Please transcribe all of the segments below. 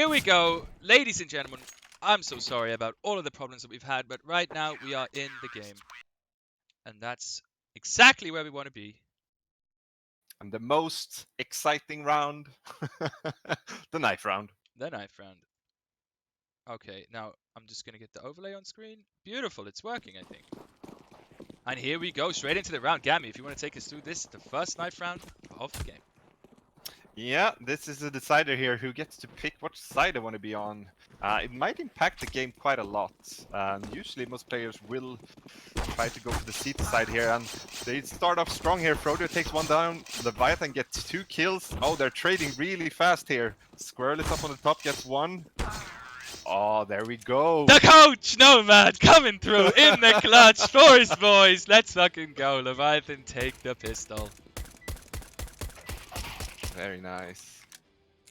Here we go, ladies and gentlemen. I'm so sorry about all of the problems that we've had, but right now we are in the game. And that's exactly where we want to be. And the most exciting round, the knife round. The knife round. Okay, now I'm just going to get the overlay on screen. Beautiful, it's working, I think. And here we go, straight into the round. Gammy, if you want to take us through this, the first knife round of the game. Yeah, this is a decider here who gets to pick what side they want to be on. It might impact the game quite a lot. Usually most players will try to go for the CT side here, and they start off strong here. Frodo takes one down, Leviathan gets 2 kills. Oh, they're trading really fast here. Squirrel is up on the top, gets 1. Oh, there we go. The coach, Nomad, coming through in the clutch for his boys. Let's fucking go. Leviathan, take the pistol. Very nice.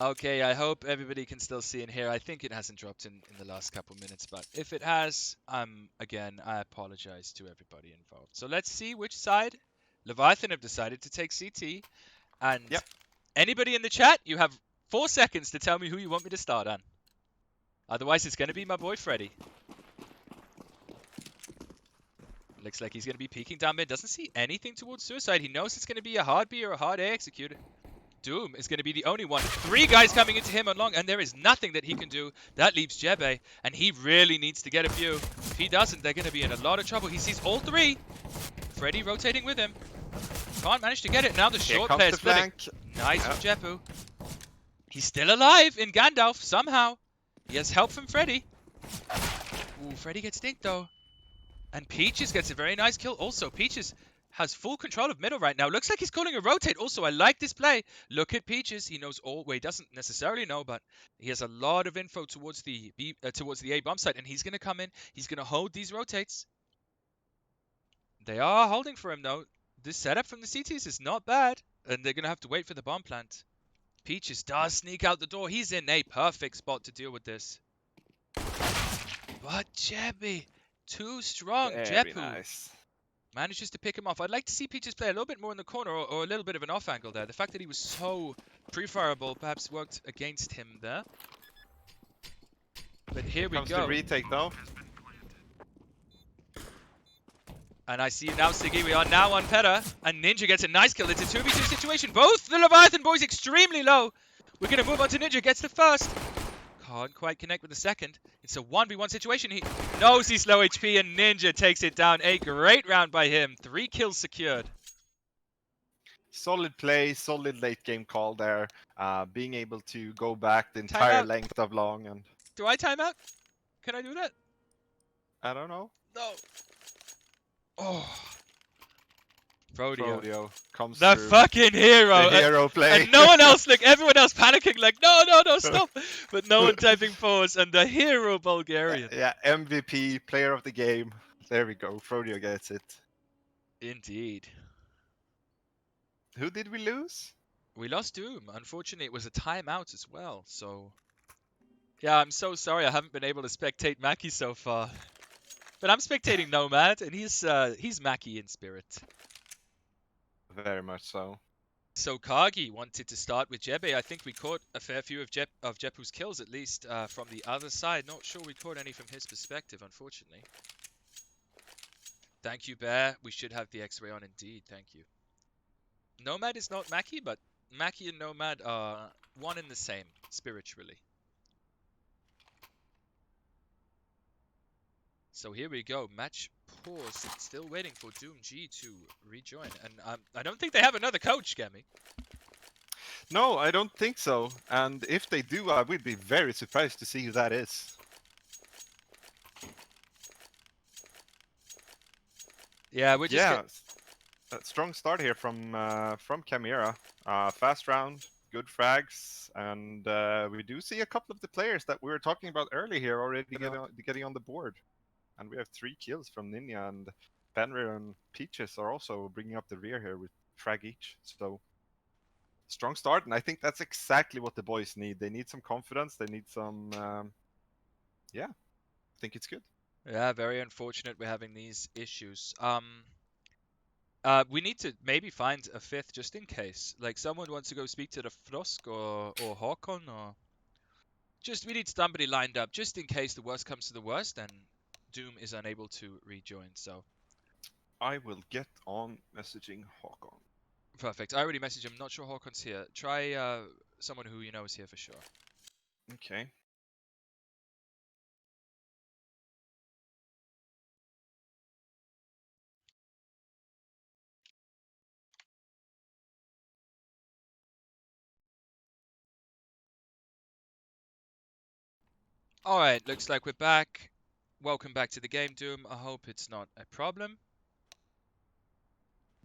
Okay, I hope everybody can still see in here. I think it hasn't dropped in the last couple minutes, but if it has, again, I apologize to everybody involved. So let's see which side Leviathan have decided to take CT. And Yep. anybody in the chat, you have 4 seconds to tell me who you want me to start on. Otherwise, it's going to be my boy Freddy. Looks like he's going to be peeking down mid. Doesn't see anything towards suicide. He knows it's going to be a hard B or a hard A executed. Doom is going to be the only one. 3 guys coming into him on long, and there is nothing that he can do. That leaves Jebe, and he really needs to get a few. If he doesn't, they're going to be in a lot of trouble. He sees all 3. Freddy rotating with him. Can't manage to get it. Now the short player's flipping. Nice from Jepu. He's still alive in Gandalf, somehow. He has help from Freddy. Ooh, Freddy gets dinked, though. And Peaches gets a very nice kill. Also, Peaches has full control of middle right now. Looks like he's calling a rotate. Also, I like this play. Look at Peaches. He knows all. Well, he doesn't necessarily know, but he has a lot of info towards the A bomb site, and he's going to come in. He's going to hold these rotates. They are holding for him, though. This setup from the CTs is not bad, and they're going to have to wait for the bomb plant. Peaches does sneak out the door. He's in a perfect spot to deal with this. But Jebby, too strong. Very Jepu nice. manages to pick him off. I'd like to see Peaches play a little bit more in the corner or a little bit of an off angle there. The fact that he was so prefireable perhaps worked against him there. But here we Comes go. the retake though. And I see you now, Siggy. We are now on Peta. And Ninja gets a nice kill. It's a 2v2 situation. Both the Leviathan boys extremely low. We're going to move on to Ninja. Gets the first. Can't quite connect with the second. It's a 1v1 situation. He knows he's low HP, and Ninja takes it down. A great round by him. 3 kills secured. Solid play, solid late game call there. Being able to go back the entire length of long, and do I time out? Can I do that? I don't know. No. Oh. Frodio comes the through. fucking hero. The hero play. And no one else, look, everyone else panicking like, no, stop. But no one typing pause, and the hero Bulgarian. Yeah, MVP, player of the game. There we go. Frodio gets it. Indeed. Who did we lose? We lost Doom. Unfortunately, it was a timeout as well, so... Yeah, I'm so sorry I haven't been able to spectate Mackie so far. But I'm spectating Nomad, and he's Mackie in spirit. Very much so. So Kagi wanted to start with Jebe. I think we caught a fair few of Jepu's kills, at least from the other side. Not sure we caught any from his perspective, unfortunately. Thank you, Bear. We should have the X-ray on indeed. Thank you. Nomad is not Mackie, but Mackie and Nomad are one and the same, spiritually. So here we go. Match pause. Still waiting for Doom G to rejoin. And I don't think they have another coach, Gammy. No, I don't think so. And if they do, I would be very surprised to see who that is. Yeah, we're just... Yeah, a strong start here from Chimera. Fast round, good frags, and we do see a couple of the players that we were talking about earlier here already getting on the board. And we have 3 kills from Ninja, and Fenrir and Peaches are also bringing up the rear here with frag each. So strong start, and I think that's exactly what the boys need. They need some confidence. They need some, yeah, I think it's good. Yeah, very unfortunate we're having these issues. We need to maybe find a 5th just in case. Like, someone wants to go speak to the Frosk or Håkon or Just we need somebody lined up just in case the worst comes to the worst and Doom is unable to rejoin. So I will get on messaging Håkon. perfect. I already messaged him. Not sure Håkon's here. Try someone who you know is here for sure. Okay. All right, looks like we're back. Welcome back to the game, Doom. I hope it's not a problem.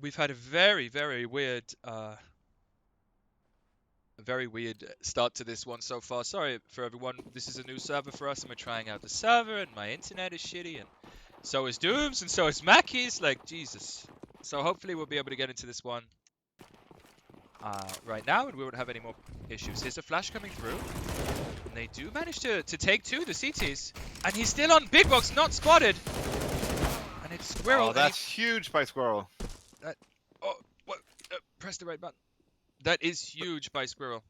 We've had a very weird start to this one so far. Sorry for everyone. This is a new server for us, and we're trying out the server, and my internet is shitty, and so is Doom's, and so is Mackie's. Like, Jesus. So hopefully we'll be able to get into this one right now, and we won't have any more issues. Here's a flash coming through, and they do manage to take two, the CTs, and he's still on big box, not spotted. And it's Squirrel. Oh, that's huge by Squirrel. Oh, what? Press the right button. That is huge by Squirrel.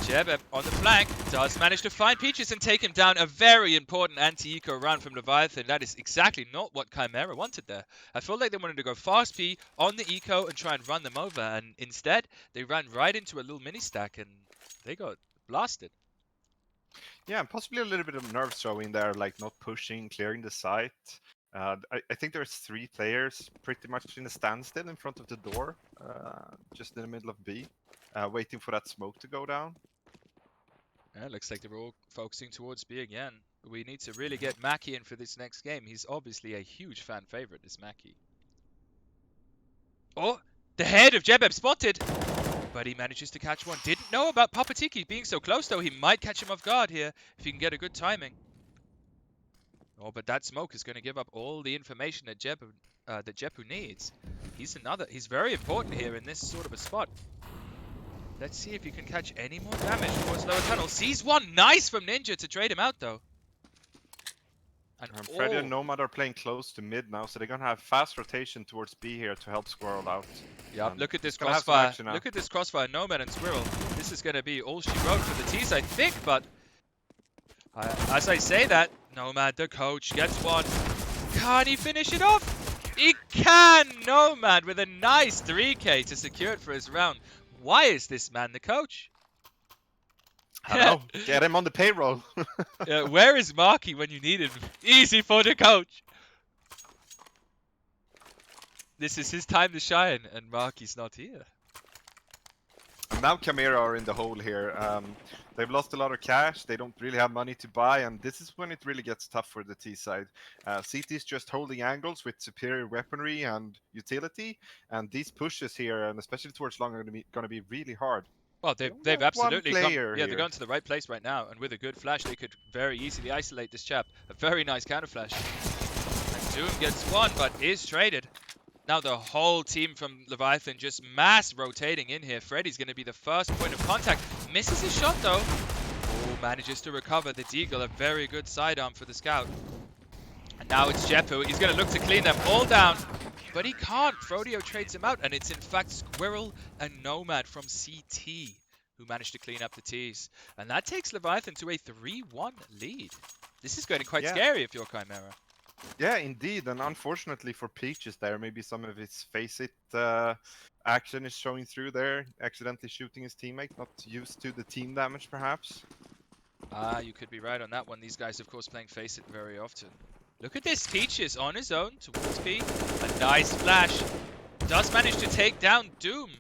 Jeb on the flank does manage to find Peaches and take him down. A very important anti-eco round from Leviathan. That is exactly not what Chimera wanted there. I feel like they wanted to go fast P on the eco and try and run them over, and instead they ran right into a little mini stack and they got blasted. Yeah, possibly a little bit of nerve throwing there, like not pushing, clearing the site. I think there's 3 players pretty much in a standstill in front of the door, just in the middle of B, waiting for that smoke to go down. Yeah, looks like they're all focusing towards B again. We need to really get Mackie in for this next game. He's obviously a huge fan favorite, this Mackie. Oh, the head of Jebeb spotted, but he manages to catch one. Didn't know about Papatiki being so close, though. He might catch him off guard here if he can get a good timing. Oh, but that smoke is going to give up all the information that Jepu needs. He's very important here in this sort of a spot. Let's see if he can catch any more damage towards lower tunnel. Sees one. Nice from Ninja to trade him out, though. And Freddy and Nomad are playing close to mid now, so they're going to have fast rotation towards B here to help Squirrel out. Yep, look at this crossfire. Look at this crossfire. Nomad and Squirrel. This is going to be all she wrote for the T's, I think, but as I say that, Nomad, the coach, gets one. Can he finish it off? He can! Nomad with a nice 3k to secure it for his round. Why is this man the coach? I know. Get him on the payroll. Where is Marky when you need him? Easy for the coach. This is his time to shine, and Marky's not here. And now Chimera are in the hole here. They've lost a lot of cash. They don't really have money to buy, and this is when it really gets tough for the T side. CT is just holding angles with superior weaponry and utility, and these pushes here, and especially towards long, are going to be really hard. Well, they've absolutely come. Yeah, they're going to the right place right now, and with a good flash, they could very easily isolate this chap. A very nice counter flash. And Doom gets one, but is traded. Now the whole team from Leviathan just mass rotating in here. Freddy's going to be the first point of contact. Misses his shot, though. Oh, manages to recover the Deagle. A very good sidearm for the scout. And now it's Jepu. He's going to look to clean them all down. But he can't. Frodio trades him out, and it's in fact Squirrel and Nomad from CT who managed to clean up the T's. And that takes Leviathan to a 3-1 lead. This is getting quite scary if you're Chimera. Yeah, indeed. And unfortunately for Peaches there, maybe some of his face it action is showing through there. Accidentally shooting his teammate, not used to the team damage perhaps. You could be right on that one. These guys, of course, playing face it very often. Look at this, Peaches on his own towards B. A nice flash. Does manage to take down Doom.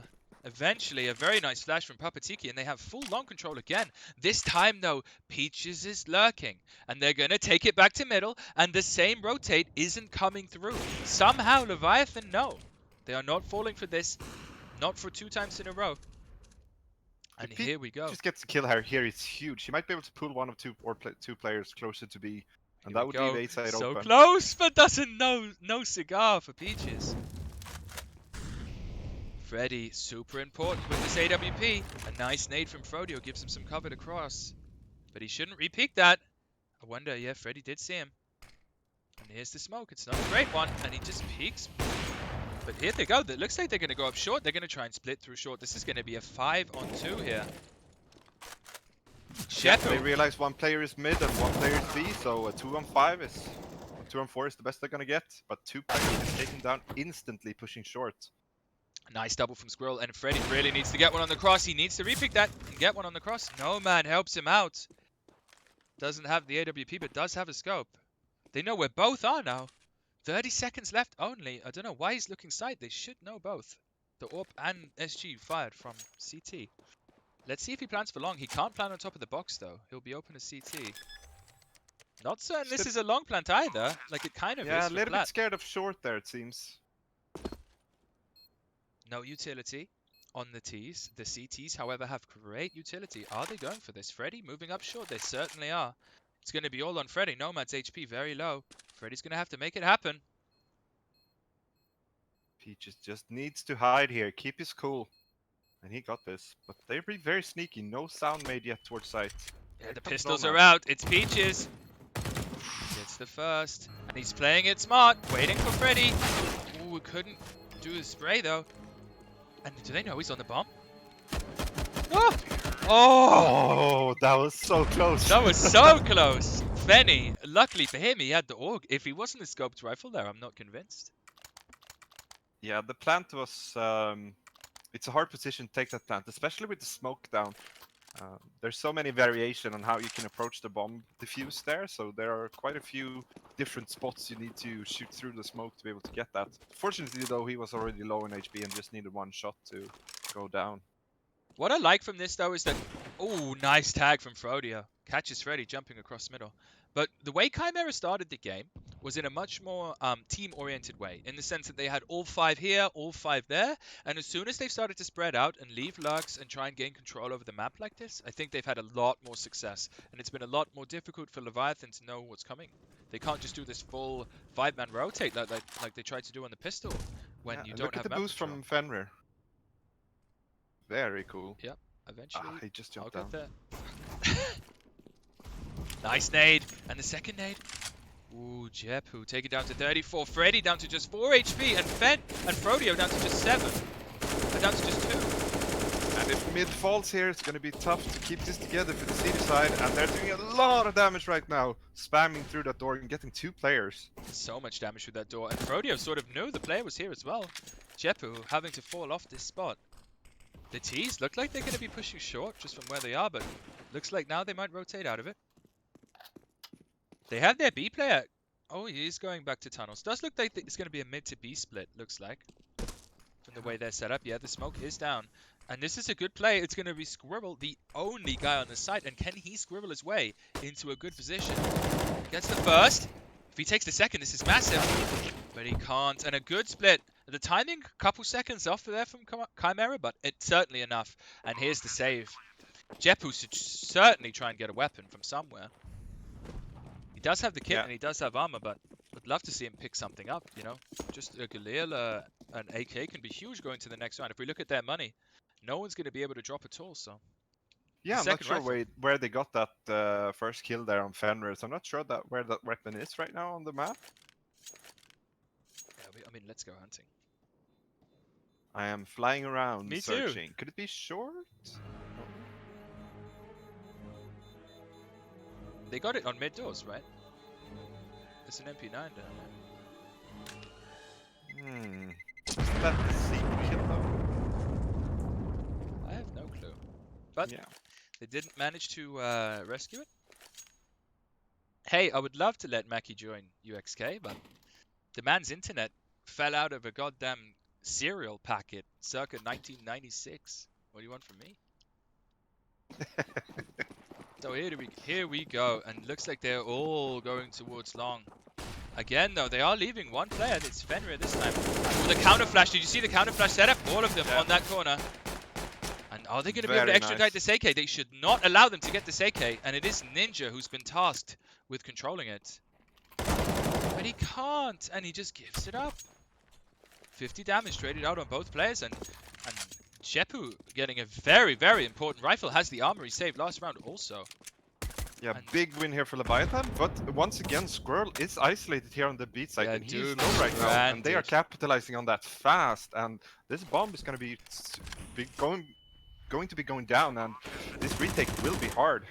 Eventually, a very nice flash from Papatiki, and they have full long control again. This time, though, Peaches is lurking, and they're going to take it back to middle, and the same rotate isn't coming through. Somehow, Leviathan, no. They are not falling for this, not for 2 times in a row. And here we go. Just gets the kill here. It's huge. He might be able to pull one of two players closer to B, and that would leave A side open. So close, but doesn't no cigar for Peaches. Freddy, super important with this AWP. A nice nade from Frodio gives him some cover to cross. But he shouldn't re-peek that. I wonder, yeah, Freddy did see him. And here's the smoke. It's not a great one, and he just peeks. But here they go. It looks like they're going to go up short. They're going to try and split through short. This is going to be a 5-on-2 here. Yeah, Shepu. they realize one player is mid and one player is B, so a 2-on-5 is... 2-on-4 is the best they're gonna get, but 2 players is taken down instantly, pushing short. Nice double from Squirrel, and Freddy really needs to get one on the cross. He needs to repick that and get one on the cross. No man helps him out. Doesn't have the AWP, but does have a scope. They know where both are now. 30 seconds left only. I don't know why he's looking side. They should know both. The AWP and SG fired from CT. Let's see if he plans for long. He can't plan on top of the box, though. He'll be open to CT. Not certain this is a long plant either. Like, it kind of Yeah, is a for little plat. bit scared of short there, it seems. No utility on the Ts. The CTs, however, have great utility. Are they going for this? Freddy moving up short? They certainly are. It's going to be all on Freddy. Nomad's HP very low. Freddy's going to have to make it happen. Peaches just needs to hide here, keep his cool. And he got this, but they're very sneaky. No sound made yet towards site. Yeah, the pistols are out. It's Peaches. Gets the first. And he's playing it smart. Waiting for Freddy. Ooh, couldn't do the spray, though. And do they know he's on the bomb? Oh! Oh, that was so close. That was so close. Fenny, luckily for him, he had the AUG. If he wasn't a scoped rifle there, I'm not convinced. Yeah, the plant was... it's a hard position to take that plant, especially with the smoke down. There's so many variation on how you can approach the bomb diffuse there, so there are quite a few different spots you need to shoot through the smoke to be able to get that. Fortunately, though, he was already low in HP and just needed one shot to go down. What I like from this, though, is that... Oh, nice tag from Frodio. Catches Freddy jumping across middle. But the way Chimera started the game was in a much more team-oriented way, in the sense that they had all 5 here, all 5 there, and as soon as they've started to spread out and leave lurks and try and gain control over the map like this, I think they've had a lot more success, and it's been a lot more difficult for Leviathan to know what's coming. They can't just do this full 5-man rotate like they tried to do on the pistol when you don't have map control. Look at the boost from Fenrir. Very cool. Yep, eventually. He just jumped I'll down. get there. Nice nade, and the second nade. Ooh, Jepu, take it down to 34. Freddy down to just 4 HP, and Frodio down to just 7. Down to just 2. And if mid falls here, it's going to be tough to keep this together for the city side, and they're doing a lot of damage right now, spamming through that door and getting 2 players. So much damage through that door, and Frodio sort of knew the player was here as well. Jepu having to fall off this spot. The T's look like they're going to be pushing short just from where they are, but looks like now they might rotate out of it. They have their B player. Oh, he is going back to tunnels. Does look like it's going to be a mid to B split, looks like. From the way they're set up. Yeah, the smoke is down. And this is a good play. It's going to be Squirrel, the only guy on the site. And can he squirrel his way into a good position? Gets the first. If he takes the second, this is massive. But he can't. And a good split. The timing, a couple seconds off there from Chimera, but it's certainly enough. And here's the save. Jepu should certainly try and get a weapon from somewhere. He does have the kit and he does have armor, but would love to see him pick something up, you know. Just a Galil, an AK can be huge going to the next round. If we look at their money, no one's going to be able to drop at all, so... Yeah, I'm not sure where they got that first kill there on Fenrir, so I'm not sure where that weapon is right now on the map. Yeah, I mean, let's go hunting. I am flying around searching. Too. Could it be short? They got it on mid doors, right? It's an MP9 down there. Is that the secret kill though? I have no clue. But yeah, they didn't manage to rescue it. Hey, I would love to let Mackie join UXK, but the man's internet fell out of a goddamn cereal packet circa 1996. What do you want from me? So here we go, and looks like they're all going towards long. Again, though, they are leaving one player. It's Fenrir this time. Oh, the counter flash. Did you see the counter flash setup? All of them on that corner. And are they going to be able to extradite the Seikei? They should not allow them to get the Seikei, and it is Ninja who's been tasked with controlling it. But he can't, and he just gives it up. 50 damage traded out on both players, and Jepu getting a very, very important rifle. Has the armor he saved last round also. Yeah, big win here for Leviathan, but once again, Squirrel is isolated here on the beat side, and he's low right now, and they are capitalizing on that fast, and this bomb is going to be going to be going down, and this retake will be hard.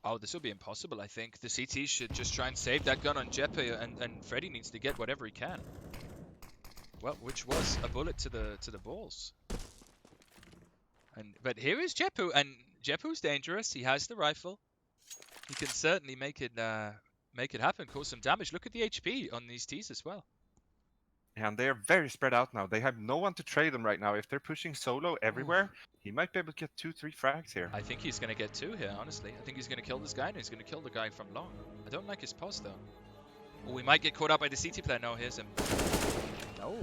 Oh, this will be impossible, I think. The CT should just try and save that gun on Jeppe, and Freddy needs to get whatever he can. Well, which was a bullet to the balls. But here is Jepu, and Jepu's dangerous. He has the rifle. He can certainly make it happen, cause some damage. Look at the HP on these T's as well. And they are very spread out now. They have no one to trade them right now. If they're pushing solo everywhere, he might be able to get 2-3 frags here. I think he's going to get 2 here, honestly. I think he's going to kill this guy, and he's going to kill the guy from long. I don't like his pause, though. Oh, we might get caught up by the CT player. No, here's him. No.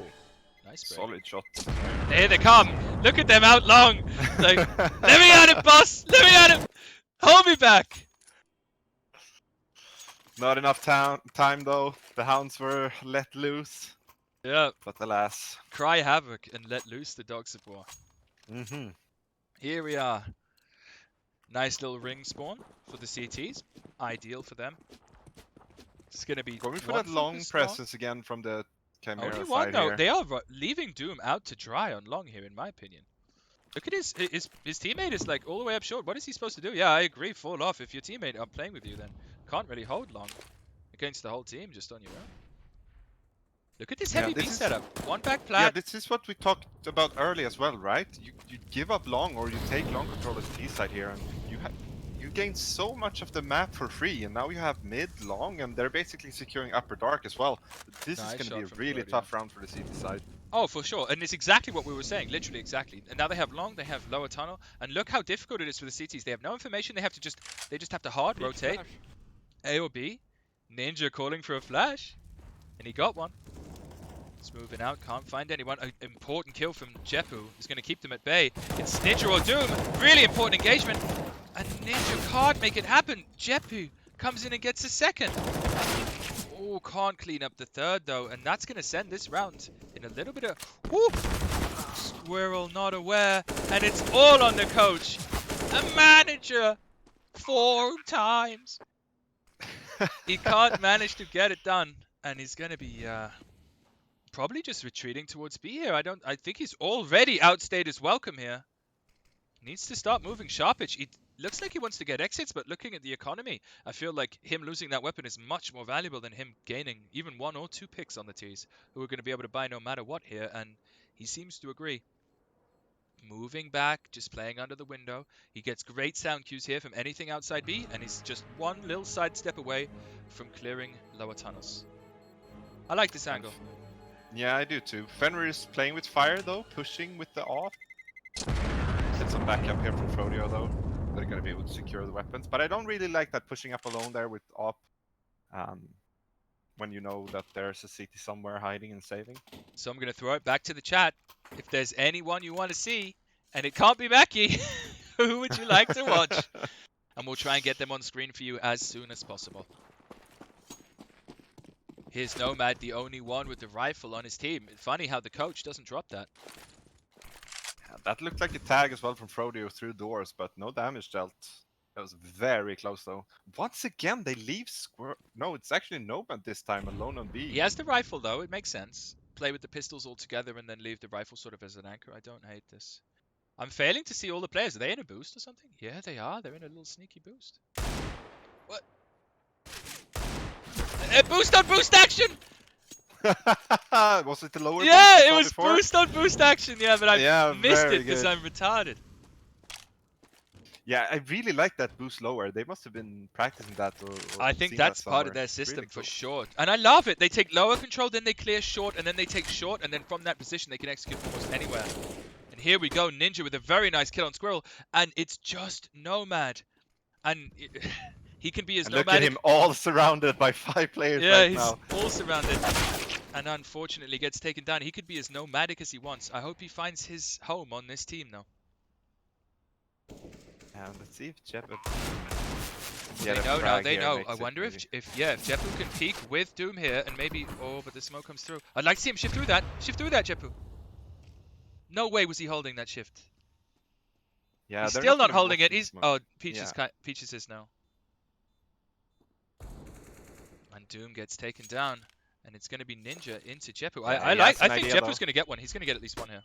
Nice break. Solid shot. Here they come. Look at them out long. Like, let me at him, boss. Let me at him. Hold me back. Not enough time, though. The hounds were let loose. Yeah. But alas. Cry havoc and let loose the dogs of war. Mm-hmm. Here we are. Nice little ring spawn for the CTs. Ideal for them. It's going to be going for that long presence again from the Chimera Only side one, though. here. They are leaving Doom out to dry on long here, in my opinion. Look at his teammate is like all the way up short. What is he supposed to do? Yeah, I agree. Fall off. If your teammate are playing with you, then can't really hold long against the whole team just on your own. Look at this heavy B setup. One back plat. Yeah, this is what we talked about early as well, right? You give up long or you take long control as T side here, and you gain so much of the map for free, and now you have mid, long, and they're basically securing upper dark as well. This is going to be a really tough round for the CT side. Oh, for sure. And it's exactly what we were saying, literally exactly. And now they have long, they have lower tunnel, and look how difficult it is for the CTs. They have no information. They just have to hard rotate. A or B. Ninja calling for a flash, and he got one. It's moving out, can't find anyone. An important kill from Jepu is going to keep them at bay. It's Ninja or Doom. Really important engagement. And Ninja can't make it happen. Jepu comes in and gets a second. Oh, can't clean up the third though. And that's going to send this round in a little bit of... Woo! Squirrel not aware. And it's all on the coach. The manager. 4 times. He can't manage to get it done. And he's going to be... probably just retreating towards B here. I think he's already outstayed his welcome here. Needs to start moving sharpish. It looks like he wants to get exits, but looking at the economy, I feel like him losing that weapon is much more valuable than him gaining even 1 or 2 picks on the T's, who are going to be able to buy no matter what here, and he seems to agree. Moving back, just playing under the window. He gets great sound cues here from anything outside B, and he's just one little side step away from clearing lower tunnels. I like this angle. Yeah, I do too. Fenrir is playing with fire though, pushing with the off. Get some backup here from Frodio though. They're going to be able to secure the weapons. But I don't really like that pushing up alone there with op. When you know that there's a CT somewhere hiding and saving. So I'm going to throw it back to the chat. If there's anyone you want to see, and it can't be Mackie, who would you like to watch? And we'll try and get them on screen for you as soon as possible. Here's Nomad, the only one with the rifle on his team. It's funny how the coach doesn't drop that. Yeah, that looked like a tag as well from Frodio through doors, but no damage dealt. That was very close though. Once again, they leave Squirrel. No, it's actually Nomad this time, alone on B. He has the rifle though, it makes sense. Play with the pistols all together and then leave the rifle sort of as an anchor. I don't hate this. I'm failing to see all the players. Are they in a boost or something? Yeah, they are. They're in a little sneaky boost. What? Boost on boost action! Was it the lower? Yeah, it was before? Boost on boost action. Yeah, but I missed it because I'm retarded. Yeah, I really like that boost lower. They must have been practicing that. Or I think that's part of their system really for sure. And I love it. They take lower control, then they clear short, and then they take short, and then from that position they can execute almost anywhere. And here we go, Ninja with a very nice kill on Squirrel, and it's just Nomad. And he can be as nomadic. Look at him all surrounded by 5 players right now. Yeah, he's all surrounded. And unfortunately gets taken down. He could be as nomadic as he wants. I hope he finds his home on this team now. And let's see if Jeppe... They know now, they know. I wonder if Jeppe can peek with Doom here and maybe... Oh, but the smoke comes through. I'd like to see him shift through that. Shift through that, Jeppe. No way was he holding that shift. Yeah, he's still not holding it. He's... Oh, Peaches is now. And Doom gets taken down. And it's going to be Ninja into Jeppe. Yeah, I think Jeppu's going to get one. He's going to get at least one here.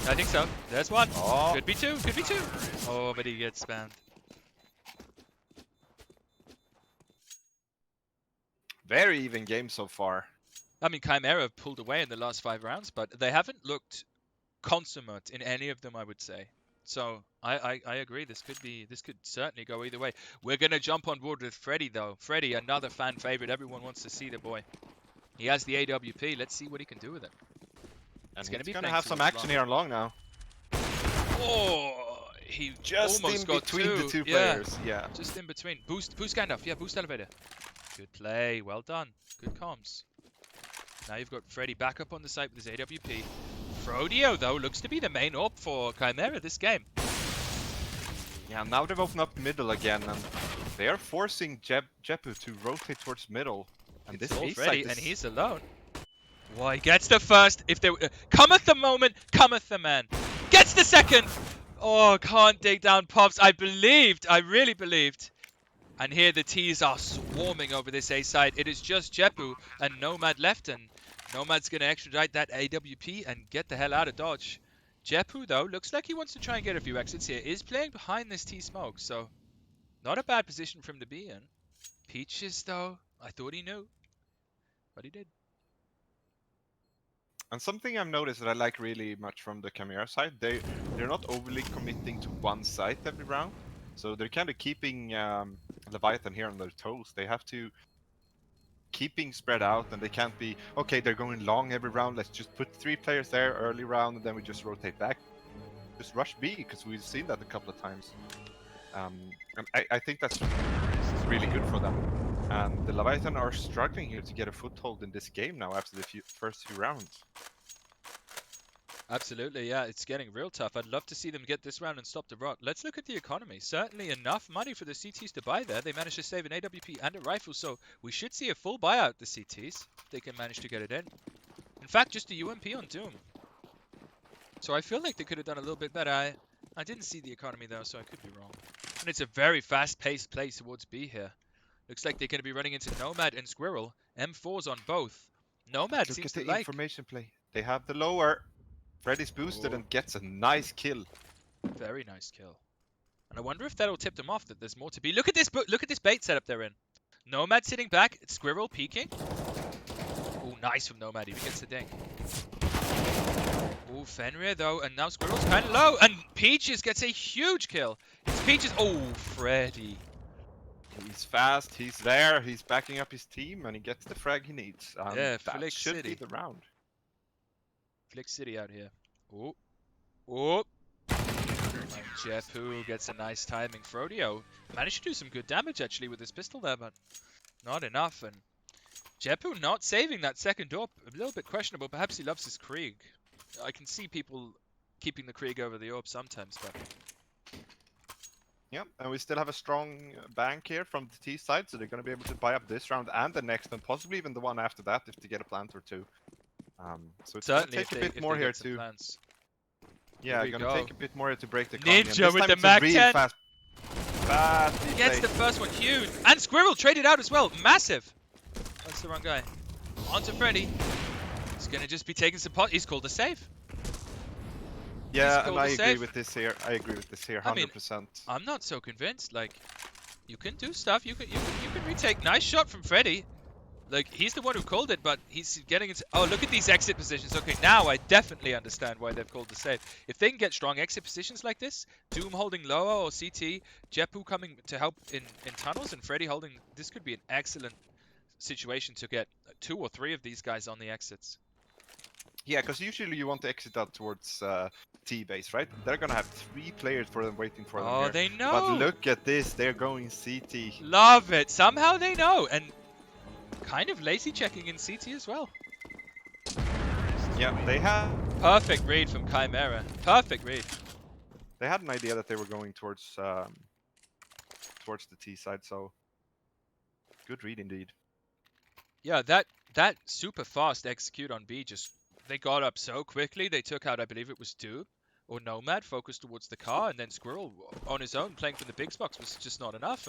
I think so. There's one. Oh. Could be 2. Could be 2. Oh, but he gets spammed. Very even game so far. I mean, Chimera have pulled away in the last 5 rounds, but they haven't looked consummate in any of them, I would say. So I agree. This could certainly go either way. We're gonna jump on board with Freddy though. Freddy, another fan favorite. Everyone wants to see the boy. He has the AWP. Let's see what he can do with it. And Gonna he's be gonna playing have some towards action long. here on long now. Oh, he Just almost in got between two. the two Yeah, players. Yeah. just in between. Boost standoff. Yeah, boost elevator. Good play. Well done. Good comms. Now you've got Freddy back up on the site with his AWP. Frodio, though, looks to be the main op for Chimera this game. Yeah, now they've opened up middle again, and they are forcing Jepu to rotate towards middle. And It's this all A Freddy, side and is... he's alone. Why, gets the first. If they cometh the moment, cometh the man. Gets the second. Oh, can't dig down Pops. I believed. I really believed. And here the T's are swarming over this A side. It is just Jepu and Nomad left, and Nomad's going to extradite that AWP and get the hell out of Dodge. Jepu, though, looks like he wants to try and get a few exits here. Is playing behind this T smoke, so not a bad position for him to be in. Peaches, though, I thought he knew, but he did. And something I've noticed that I like really much from the Chimera side, they're not overly committing to one site every round. So they're kind of keeping Leviathan here on their toes. They have to keeping spread out, and they can't be, okay, they're going long every round, let's just put 3 players there early round, and then we just rotate back. Just rush B, because we've seen that a couple of times. And I think that's really good for them. And the Leviathan are struggling here to get a foothold in this game now after the first few rounds. Absolutely, yeah, it's getting real tough. I'd love to see them get this round and stop the rot. Let's look at the economy. Certainly enough money for the CTs to buy there. They managed to save an AWP and a rifle, so we should see a full buyout, the CTs, if they can manage to get it in. In fact, just a UMP on Doom. So I feel like they could have done a little bit better. I didn't see the economy, though, so I could be wrong. And it's a very fast-paced play towards B here. Looks like they're going to be running into Nomad and Squirrel. M4s on both. Nomad Look seems at to the like... information play. They have the lower. Freddy's boosted and gets a nice kill. Very nice kill. And I wonder if that'll tip them off that there's more to be. Look at this bait setup they're in. Nomad sitting back, Squirrel peeking. Oh, nice from Nomad. He gets the dink. Oh, Fenrir though, and now Squirrel's kind of low, and Peaches gets a huge kill. It's Peaches. Oh, Freddy. He's fast. He's there. He's backing up his team, and he gets the frag he needs. Yeah, that Flick should City. be the round. Flick City out here. Oh, oh. And Jepu gets a nice timing. Frodio managed to do some good damage actually with his pistol there, but not enough. And Jepu not saving that second AWP, a little bit questionable. Perhaps he loves his Krieg. I can see people keeping the Krieg over the AWP sometimes, but... Yep, and we still have a strong bank here from the T side, so they're going to be able to buy up this round and the next, and possibly even the one after that if they get a plant or two. So it's going to take a bit more here to... Plans. Yeah, going to take a bit more here to break the economy. Ninja with the Mac 10. Fast Gets the first one, huge. And Squirrel traded out as well, massive. That's the wrong guy. On to Freddy. He's going to just be taking some pot. He's called a save. Yeah, and I agree with this here. 100%. I mean, I'm not so convinced. Like, you can do stuff. You can retake. Nice shot from Freddy. Like, he's the one who called it, but he's getting into... Oh, look at these exit positions. Okay, now I definitely understand why they've called the save. If they can get strong exit positions like this, Doom holding lower or CT, Jepu coming to help in tunnels, and Freddy holding... This could be an excellent situation to get 2 or 3 of these guys on the exits. Yeah, because usually you want to exit out towards T-base, right? They're going to have 3 players for them waiting for them here. Oh, they know! But look at this. They're going CT. Love it. Somehow they know. And... kind of lazy checking in CT as well. Yeah, they have... Perfect read from Chimera. Perfect read. They had an idea that they were going towards the T side, so... Good read indeed. Yeah, that super fast execute on B just... They got up so quickly. They took out, I believe it was Doom or Nomad, focused towards the car, and then Squirrel on his own playing from the big box was just not enough.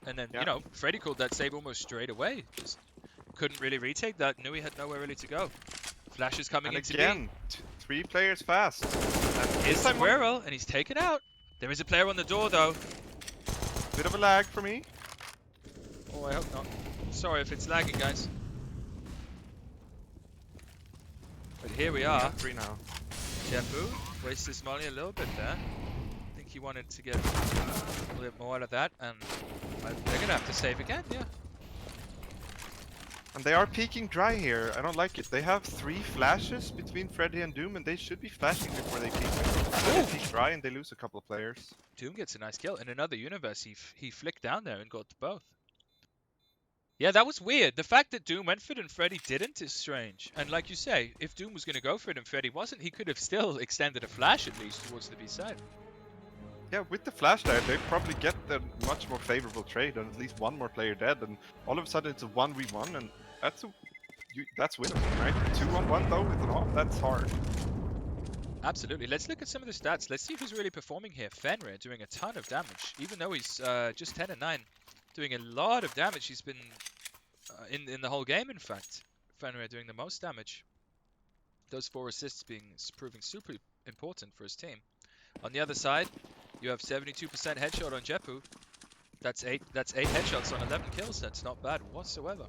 And then, you know, Freddy called that save almost straight away. Just couldn't really retake that. Knew he had nowhere really to go. Flash is coming into again, 3 players fast. Here's Squirrel, and he's taken out. There is a player on the door, though. Bit of a lag for me. Oh, I hope not. Sorry if it's lagging, guys. But here we We are. have 3 now. Jepu wastes his money a little bit there. I think he wanted to get a little bit more out of that, and they're gonna have to save again, yeah. And they are peeking dry here. I don't like it. They have 3 flashes between Freddy and Doom, and they should be flashing before they peek. They peek dry and they lose a couple of players. Doom gets a nice kill. In another universe, he flicked down there and got both. Yeah, that was weird. The fact that Doom went for it and Freddy didn't is strange. And like you say, if Doom was going to go for it and Freddy wasn't, he could have still extended a flash at least towards the B side. Yeah, with the flash there, they probably get the much more favorable trade and at least one more player dead, and all of a sudden it's a 1v1, and that's winnable, right? 2-on-1 though with an off, that's hard. Absolutely. Let's look at some of the stats. Let's see who's really performing here. Fenrir doing a ton of damage, even though he's just 10 and 9, doing a lot of damage. He's been in the whole game, in fact. Fenrir doing the most damage. Those 4 assists proving super important for his team. On the other side, you have 72% headshot on Jepu. That's eight headshots on 11 kills. That's not bad whatsoever.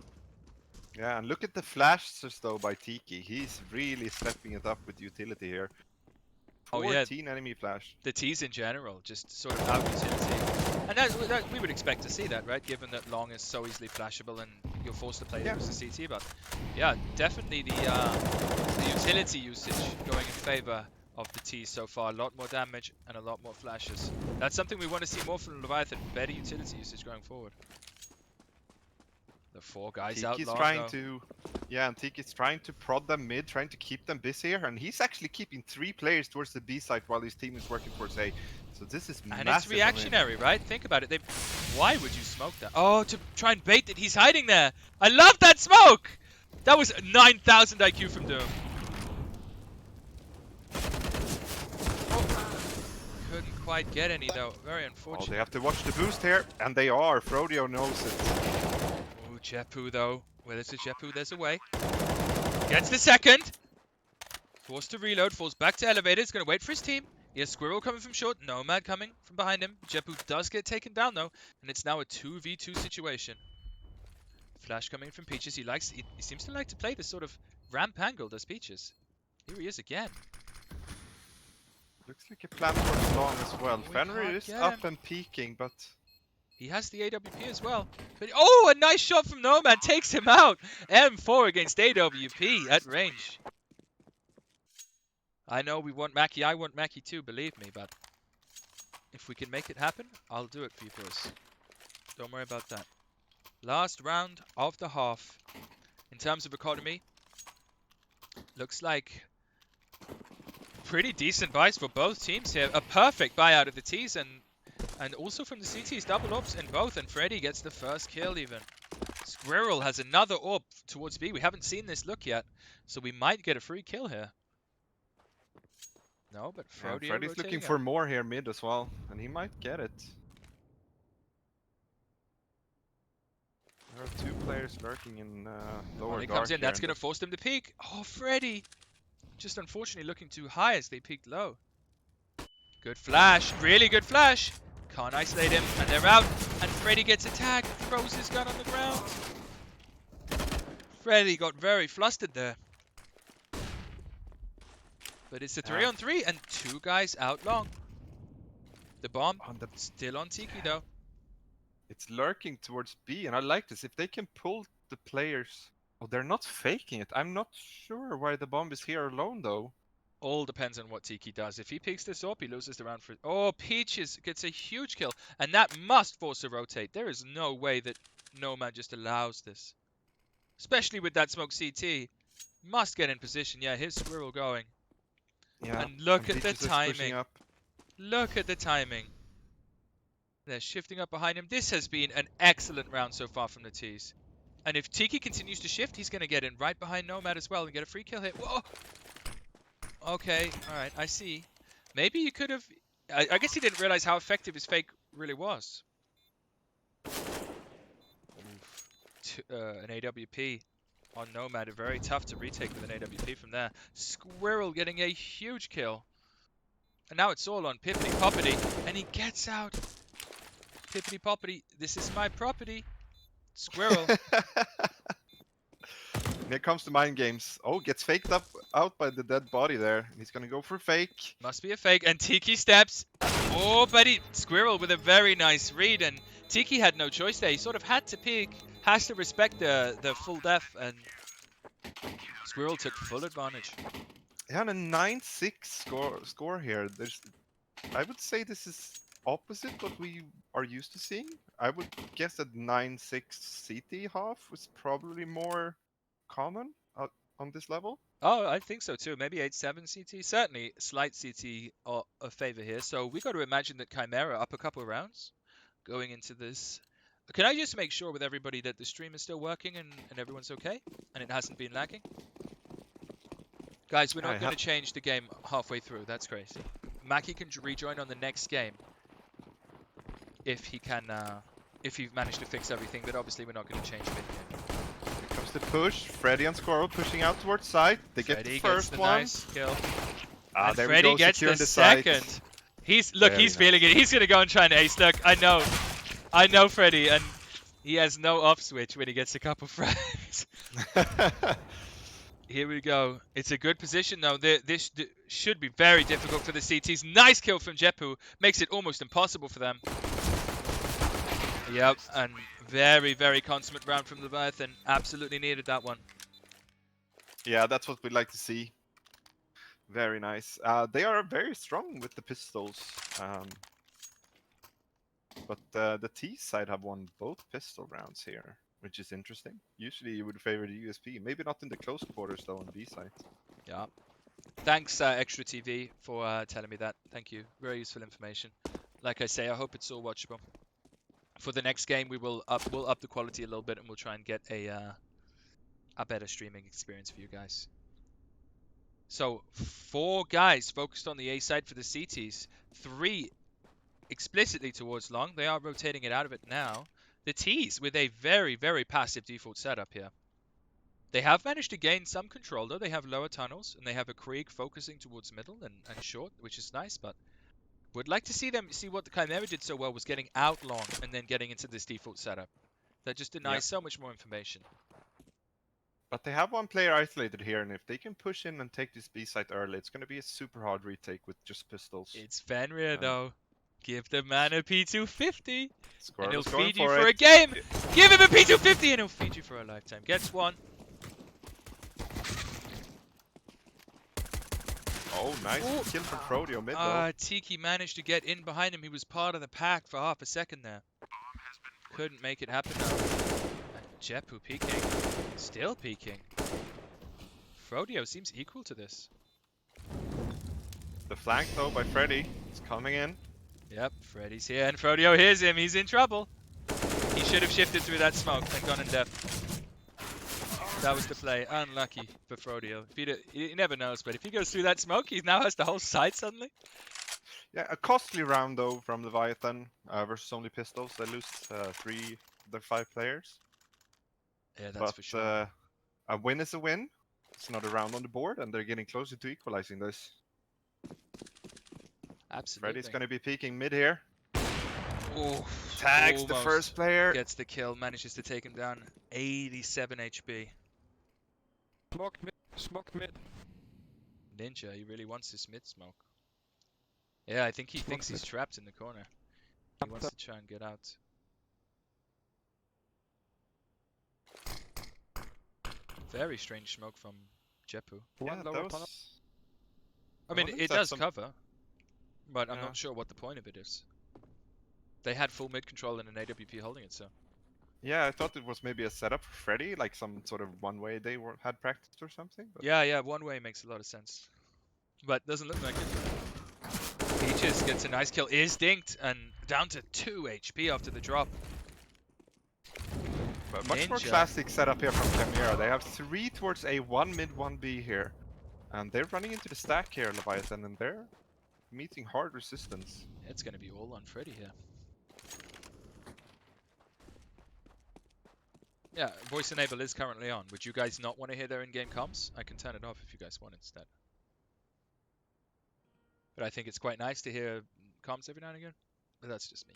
Yeah, and look at the flashes though by Tiki. He's really stepping it up with utility here. 14 enemy flash. The T's in general, just sort of out utility. And that we would expect to see that, right? Given that Long is so easily flashable and you're forced to play it as a CT. But yeah, definitely the utility usage going in favor of the T so far. A lot more damage and a lot more flashes. That's something we want to see more from Leviathan. Better utility usage going forward. The 4 guys out long, and Tiki's trying to prod them mid, trying to keep them busy here, and he's actually keeping 3 players towards the B side while his team is working towards A. So this is massive. And it's reactionary, right? Think about it. Why would you smoke that? Oh, to try and bait it. He's hiding there. I love that smoke! That was 9,000 IQ from Doom. Oh, couldn't quite get any though. Very unfortunate. Oh, they have to watch the boost here, and they are. Frodio knows it. Jepu though. Where there's a Jepu, there's a way. Gets the second. Forced to reload, falls back to elevator. He's going to wait for his team. He has Squirrel coming from short, Nomad coming from behind him. Jepu does get taken down though, and it's now a 2v2 situation. Flash coming from Peaches. He seems to like to play this sort of ramp angle, does Peaches. Here he is again. Looks like a plan for Long as well. Fenrir is up and peeking, but he has the AWP as well. But, oh, a nice shot from Nomad takes him out. M4 against AWP at range. I know we want Mackie. I want Mackie too, believe me. But if we can make it happen, I'll do it for you boys. Don't worry about that. Last round of the half. In terms of economy, looks like pretty decent buys for both teams here. A perfect buy out of the T's and also from the CTs, double orbs in both, and Freddy gets the first kill even. Squirrel has another orb towards B. We haven't seen this look yet, so we might get a free kill here. No, but Freddy's looking for more here mid as well, and he might get it. There are 2 players lurking in lower when he dark comes in, that's going to force them to peek. Oh, Freddy! Just unfortunately looking too high as they peeked low. Good flash, really good flash. Can't isolate him, and they're out. And Freddy gets attacked, throws his gun on the ground. Freddy got very flustered there. But it's a 3-on-3 and 2 guys out long. The bomb still on Tiki though. It's lurking towards B, and I like this. If they can pull the players... Oh, they're not faking it. I'm not sure why the bomb is here alone though. All depends on what Tiki does. If he picks this up, he loses the round for... Oh, Peaches gets a huge kill. And that must force a rotate. There is no way that Nomad just allows this. Especially with that smoke CT. Must get in position. Yeah, here's Squirrel going. Yeah, and look at the timing. Look at the timing. They're shifting up behind him. This has been an excellent round so far from the T's. And if Tiki continues to shift, he's going to get in right behind Nomad as well and get a free kill hit. Whoa! Okay, alright, I see. Maybe you could have... I guess he didn't realize how effective his fake really was. An AWP on Nomad. Very tough to retake with an AWP from there. Squirrel getting a huge kill. And now it's all on Pippity Poppity. And he gets out. Pippity Poppity, this is my property. Squirrel. Here comes the mind games. Oh, gets faked up out by the dead body there. He's gonna go for fake. Must be a fake. And Tiki steps. Oh, buddy. Squirrel with a very nice read. And Tiki had no choice there. He sort of had to peek. Has to respect the full def. And Squirrel took full advantage. Yeah, and a 9-6 score here. I would say this is opposite what we are used to seeing. I would guess that 9-6 CT half was probably more common on this level. Oh, I think so too. Maybe 8-7 CT. Certainly slight CT are a favor here. So we got to imagine that Chimera up a couple of rounds going into this. Can I just make sure with everybody that the stream is still working and everyone's okay and it hasn't been lagging? Guys, we're not going to change the game halfway through. That's crazy. Mackie can rejoin on the next game if he can, if you've managed to fix everything, but obviously we're not going to change mid-game. Here comes the push. Freddy and Squirrel pushing out towards side. They get the first one. Nice kill. Ah, And there Freddy we go, gets the site. second. He's Very feeling it. He's going to go and try and ace. Look, I know Freddy, and he has no off switch when he gets a couple frags. Here we go. It's a good position, though. This should be very difficult for the CTs. Nice kill from Jepu. Makes it almost impossible for them. Yep, and very, very consummate round from Leviathan. Absolutely needed that one. Yeah, that's what we'd like to see. Very nice. They are very strong with the pistols. But the T side have won both pistol rounds here, which is interesting. Usually you would favor the USP. Maybe not in the close quarters, though, on B side. Yeah. Thanks, Extra TV, for telling me that. Thank you. Very useful information. Like I say, I hope it's all watchable. For the next game, we'll up the quality a little bit, and we'll try and get a better streaming experience for you guys. So 4 guys focused on the A side for the CTs, 3 explicitly towards long. They are rotating it out of it now. The T's with a very, very passive default setup here. They have managed to gain some control, though. They have lower tunnels, and they have a Krieg focusing towards middle and short, which is nice, but would like to see them see what the Chimera did so well was getting out long and then getting into this default setup. That just denies so much more information. But they have one player isolated here, and if they can push in and take this B site early, it's going to be a super hard retake with just pistols. It's Fenrir, though. Give the man a P250, and he'll feed you for a game. Give him a P250, and he'll feed you for a lifetime. Gets one. Oh, nice kill from Frodio mid, though. Tiki managed to get in behind him. He was part of the pack for half a second there. Couldn't make it happen, though. And Jepu peeking. Still peeking. Frodio seems equal to this. The flank, though, by Freddy. It's coming in. Yep, Freddy's here, and Frodio hears him. He's in trouble. He should have shifted through that smoke and gone in depth. That was the play. Unlucky for Frodio. He never knows, but if he goes through that smoke, he now has the whole side suddenly. Yeah, a costly round, though, from Leviathan versus only pistols. They lose 3 of their 5 players. Yeah, that's for sure. A win is a win. It's another round on the board, and they're getting closer to equalizing this. Absolutely. Freddy's going to be peeking mid here. Ooh, Tags the first player. Gets the kill, manages to take him down. 87 HP. Smoked mid. Ninja, he really wants this mid smoke. Yeah, I think he thinks he's trapped in the corner. He wants to try and get out. Very strange smoke from Jepu. Yeah, I mean, it does cover, but I'm not sure what the point of it is. They had full mid control and an AWP holding it, so. Yeah, I thought it was maybe a setup for Freddy, like some sort of one-way they had practiced or something. But... Yeah, one way makes a lot of sense. But doesn't look like it. Peaches gets a nice kill, is dinked, and down to 2 HP after the drop. But much more classic setup here from Chimera. They have 3 towards A, 1 mid, 1 B here. And they're running into the stack here, Leviathan, and they're meeting hard resistance. It's going to be all on Freddy here. Yeah, voice enable is currently on. Would you guys not want to hear their in-game comms? I can turn it off if you guys want instead. But I think it's quite nice to hear comms every now and again. But that's just me.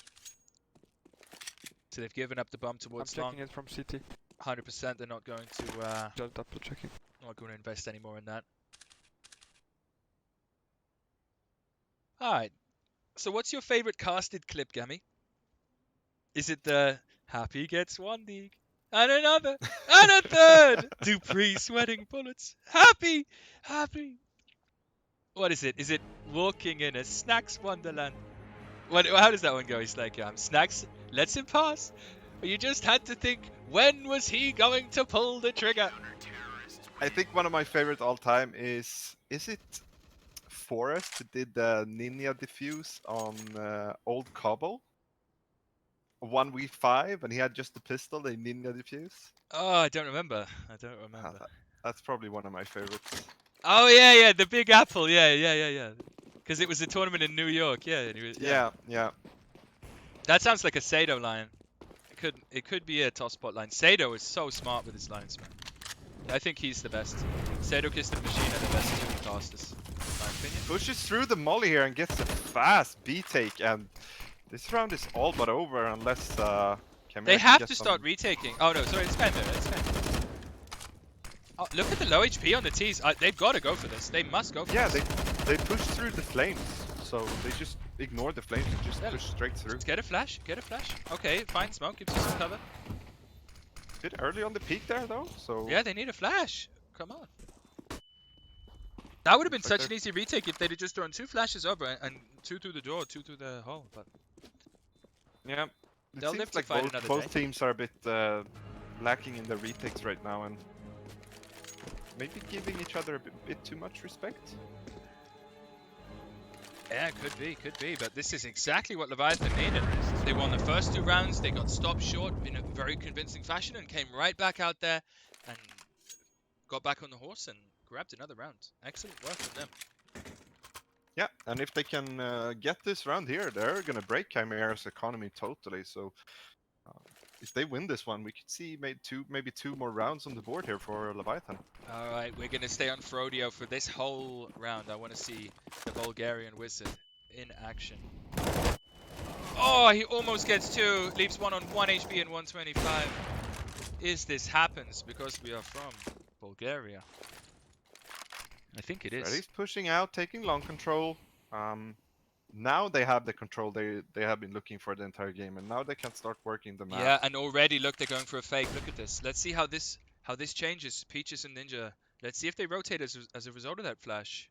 So they've given up the bomb I'm towards long. checking it from CT. 100%. They're not going to Just double checking. invest any more in that. All right. So what's your favorite casted clip, Gammy? Is it the Happy gets one dig and another and a third? Dupree sweating bullets. Happy, happy. What is it? Is it walking in a snacks wonderland? What? How does that one go? It's like snacks lets him pass. But you just had to think, when was he going to pull the trigger? I think one of my favorite all time is it Forrest who did the Ninja Diffuse on Old Cobble? 1v5 and he had just the pistol, the Ninja Diffuse. Oh, I don't remember. That's probably one of my favorites. Oh yeah, the Big Apple. Yeah. Because it was a tournament in New York. Yeah, and he was, Yeah. That sounds like a Sado line. It could be a toss spot line. Sado is so smart with his lines, man. I think he's the best. Sado Kiss the Machine are the best two casters, in my opinion. Pushes through the molly here and gets a fast B take, and this round is all but over unless Chimera They can have get to some... start retaking. Oh no, sorry, it's Fender. Oh, look at the low HP on the T's. They've got to go for this. They must go for Yeah, this. they push through the flames, so they just ignore the flames and just push straight through. Get a flash. Okay, fine smoke. Gives you some cover. Bit early on the peak there though, so... Yeah, they need a flash. Come on. That would have been Looks like such an easy retake if they'd have just thrown 2 flashes over and 2 through the door, 2 through the hole. But yeah, it they'll live seems to like fight another both day. teams are a bit lacking in the retakes right now and maybe giving each other a bit too much respect. Yeah, could be, but this is exactly what Leviathan needed. They won the first 2 rounds, they got stopped short in a very convincing fashion and came right back out there and got back on the horse and grabbed another round. Excellent work from them. Yeah, and if they can get this round here, they're gonna break Chimera's economy totally, so if they win this one, we could see maybe two more rounds on the board here for Leviathan. Alright, we're going to stay on Frodio for this whole round. I want to see the Bulgarian Wizard in action. Oh, he almost gets 2. Leaves 1 on 1 HP and 125. Is this happens because we are from Bulgaria? I think it is. Freddy's pushing out, taking long control. Now they have the control they have been looking for the entire game, and now they can start working the map. Yeah, and already look, they're going for a fake. Look at this. Let's see how this changes. Peaches and Ninja. Let's see if they rotate as a result of that flash.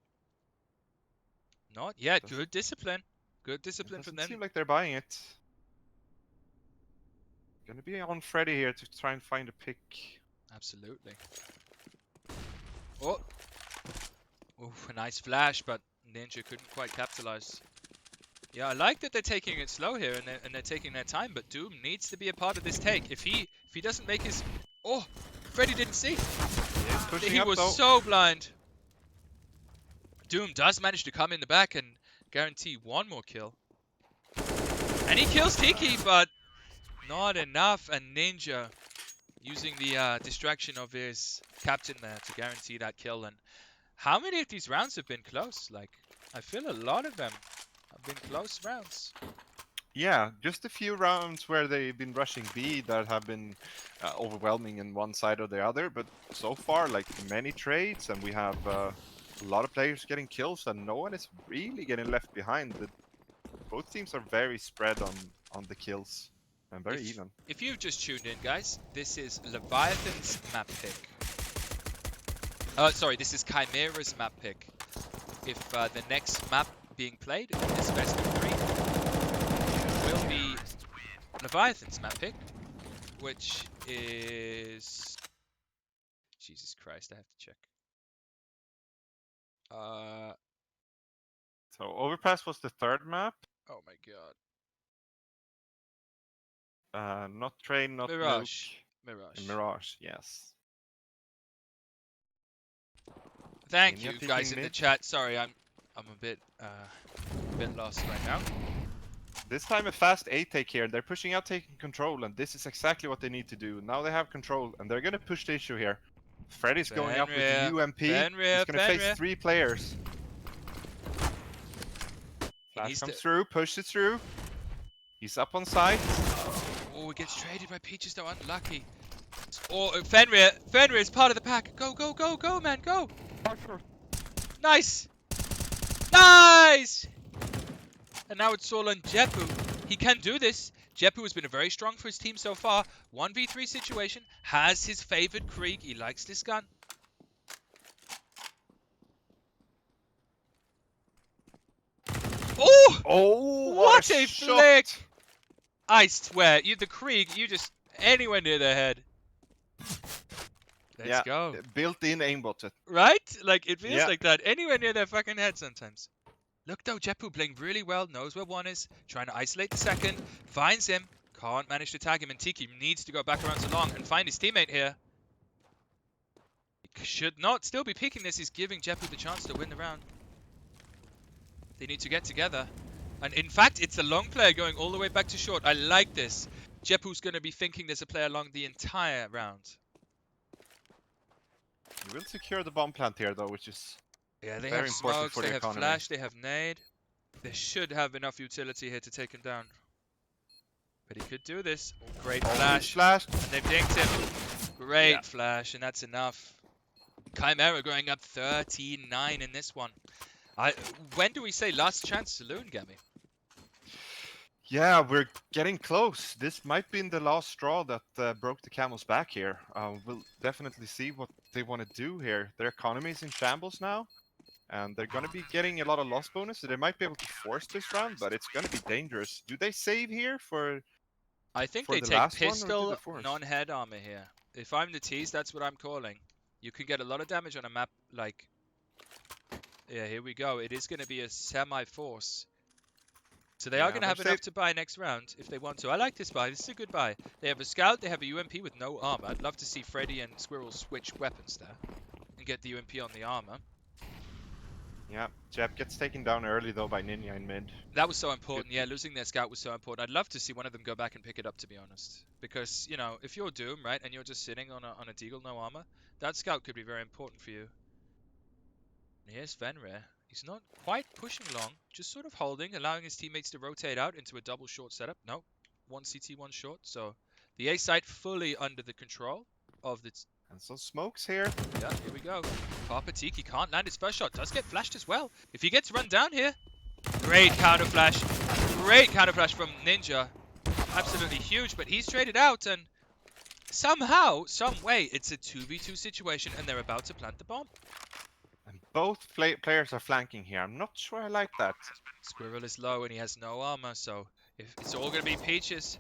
Not yet. Good discipline. Good discipline from them. Doesn't seem like they're buying it. Gonna be on Freddy here to try and find a pick. Absolutely. Oh. Oof, a nice flash, but Ninja couldn't quite capitalize. Yeah, I like that they're taking it slow here and they're taking their time, but Doom needs to be a part of this take. If he doesn't make his... Oh, Freddy didn't see. He was so blind. Doom does manage to come in the back and guarantee 1 more kill. And he kills Tiki, but not enough. And Ninja using the distraction of his captain there to guarantee that kill. And how many of these rounds have been close? Like, I feel a lot of them have been close rounds. Yeah, just a few rounds where they've been rushing B that have been overwhelming in one side or the other, but so far, like, many trades, and we have a lot of players getting kills, and no one is really getting left behind. Both teams are very spread on the kills, and very even. If you've just tuned in, guys, this is Leviathan's map pick. Sorry, this is Chimera's map pick. If the next map being played in this best of 3 will be Leviathan's map pick, which is... Jesus Christ, I have to check. So Overpass was the 3rd map. Oh my god. Not Train, not Mirage. Nuke. Mirage, yes. Thank you guys in the chat. Sorry, I'm a bit lost right now. This time a fast A take here. They're pushing out, taking control, and this is exactly what they need to do. Now they have control, and they're gonna push the issue here. Freddy's going up with UMP. He's gonna face 3 players. Flash comes through, pushes through. He's up on site. Oh, it gets traded by Peaches though, unlucky. Oh, Fenrir is part of the pack. Go, go, go, go, man, go. Nice. Nice. And now it's all on Jepu. He can do this. Jepu has been very strong for his team so far. 1v3 situation. Has his favored Krieg. He likes this gun. Oh! Oh, What a shot. flick! I swear, the Krieg, you just anywhere near their head. Let's go. Built-in aimbot. Right? Like, it feels Yeah. like that. Anywhere near their fucking head sometimes. Look though, Jepu playing really well, knows where one is, trying to isolate the second, finds him, can't manage to tag him, and Tiki needs to go back around to long and find his teammate here. He should not still be peeking this, he's giving Jepu the chance to win the round. They need to get together. And in fact, it's a long player going all the way back to short. I like this. Jepu's going to be thinking there's a player long the entire round. You will secure the bomb plant here though, which is Yeah, they very have important smokes, for they the have economy. flash, they have nade. They should have enough utility here to take him down. But he could do this. Oh, great flash. Flashed. They've dinked him. Great flash, and that's enough. Chimera going up 13-9 in this one. When do we say last chance saloon, Gammy? Yeah, we're getting close. This might be in the last straw that broke the camel's back here. We'll definitely see what they want to do here. Their economy is in shambles now, and they're going to be getting a lot of loss bonus, so they might be able to force this round, but it's going to be dangerous. Do they save here for I think for they the take last one, or do pistol, they force? non-head armor here. If I'm the tease, that's what I'm calling. You can get a lot of damage on a map like... Yeah, here we go. It is going to be a semi-force. So they are going to have enough to buy next round if they want to. I like this buy. This is a good buy. They have a scout. They have a UMP with no armor. I'd love to see Freddy and Squirrel switch weapons there and get the UMP on the armor. Yeah, Jeb gets taken down early though by Ninja in mid. That was so important. Yeah, losing their scout was so important. I'd love to see one of them go back and pick it up, to be honest. Because, you know, if you're Doom, right, and you're just sitting on a Deagle, no armor, that scout could be very important for you. And here's Fenrir. He's not quite pushing long, just sort of holding, allowing his teammates to rotate out into a double short setup. No, one CT, one short. So the A site fully under the control of the... And some smokes here. Yeah, here we go. Papa Tiki can't land his first shot. Does get flashed as well. If he gets run down here, great counter flash. Great counter flash from Ninja. Absolutely huge, but he's traded out, and somehow, some way, it's a 2v2 situation, and they're about to plant the bomb. And both players are flanking here. I'm not sure I like that. Squirrel is low, and he has no armor, so if it's all going to be Peaches.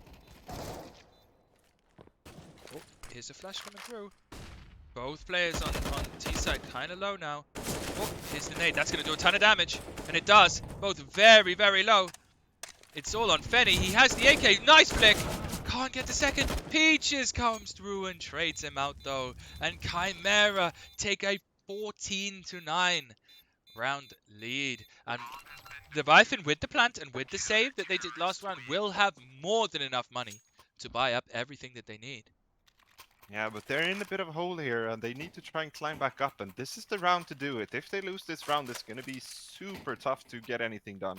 Oh, here's a flash coming through. Both players on T side kind of low now. Oh, here's the nade. That's going to do a ton of damage. And it does. Both very, very low. It's all on Fenny. He has the AK. Nice flick. Can't get the second. Peaches comes through and trades him out, though. And Chimera take a 14-9 round lead. And Leviathan, with the plant and with the save that they did last round, will have more than enough money to buy up everything that they need. Yeah, but they're in a bit of a hole here, and they need to try and climb back up, and this is the round to do it. If they lose this round, it's going to be super tough to get anything done.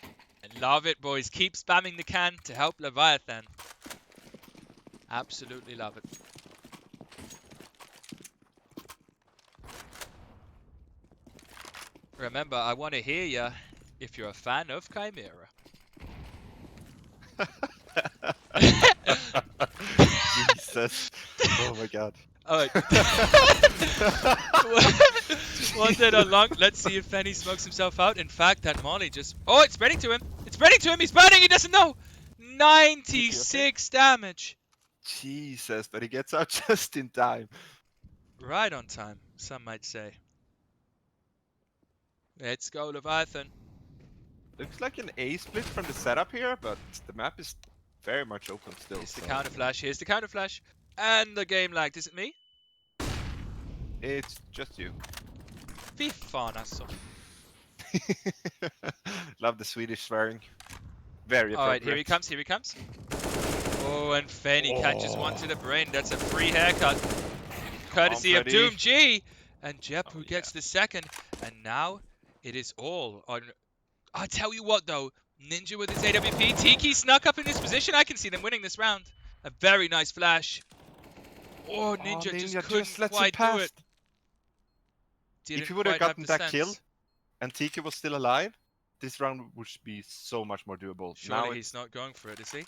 I love it, boys. Keep spamming the can to help Leviathan. Absolutely love it. Remember, I want to hear ya if you're a fan of Chimera. Jesus. Oh my god. Alright. One dead on long. Let's see if Fenny smokes himself out. In fact, that Molly just... Oh, it's spreading to him. It's spreading to him. He's burning. He doesn't know. 96 damage. Jesus, but he gets out just in time. Right on time, some might say. Let's go, Leviathan. Looks like an A split from the setup here, but the map is very much open still. Here's the counter flash. Here's the counter flash. And the game lagged. Is it me? It's just you. Fy fan alltså. Love the Swedish swearing. Very appropriate. Alright, here he comes. Here he comes. Oh, and Fenny catches one to the brain. That's a free haircut. Courtesy of Doom G. And Jepu gets the second. And now it is all on... I tell you what, though. Ninja with his AWP. Tiki snuck up in this position. I can see them winning this round. A very nice flash. Oh, Oh, Ninja just Ninja couldn't just lets him quite do it. pass. Didn't If he would have quite have gotten the that sense. kill and Tiki was still alive, this round would be so much more doable. Surely Now he's it's not going for it, is he?